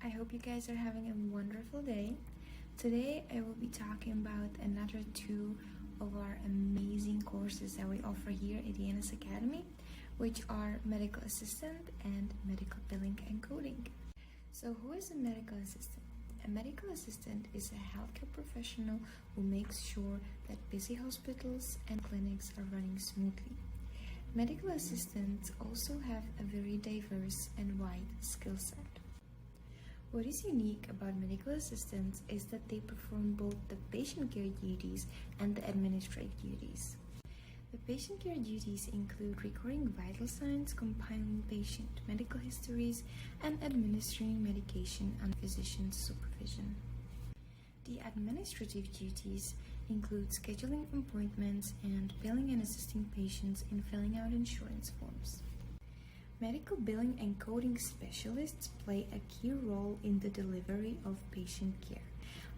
I hope you guys are having a wonderful day. Today I will be talking about another two of our amazing courses that we offer here at the NS Academy, which are Medical Assistant and Medical Billing and Coding. So who is a medical assistant? A medical assistant is a healthcare professional who makes sure that busy hospitals and clinics are running smoothly. Medical assistants also have a very diverse and wide skill set. What is unique about medical assistants is that they perform both the patient care duties and the administrative duties. The patient care duties include recording vital signs, compiling patient medical histories, and administering medication under physician's supervision. The administrative duties include scheduling appointments and billing and assisting patients in filling out insurance forms. Medical billing and coding specialists play a key role in the delivery of patient care.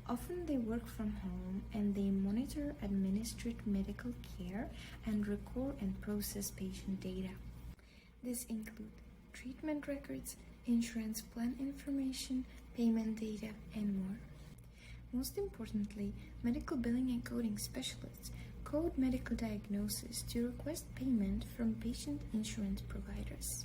Often they work from home and they monitor administered medical care and record and process patient data. This includes treatment records, insurance plan information, payment data, and more. Most importantly, medical billing and coding specialists code medical diagnosis to request payment from patient insurance providers.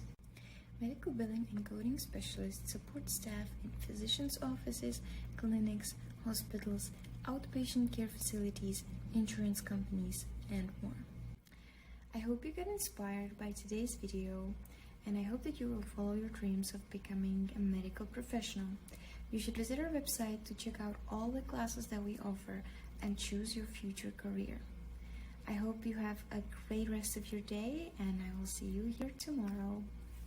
Medical billing and coding specialists support staff in physicians' offices, clinics, hospitals, outpatient care facilities, insurance companies, and more. I hope you got inspired by today's video, and I hope that you will follow your dreams of becoming a medical professional. You should visit our website to check out all the classes that we offer and choose your future career. I hope you have a great rest of your day, and I will see you here tomorrow.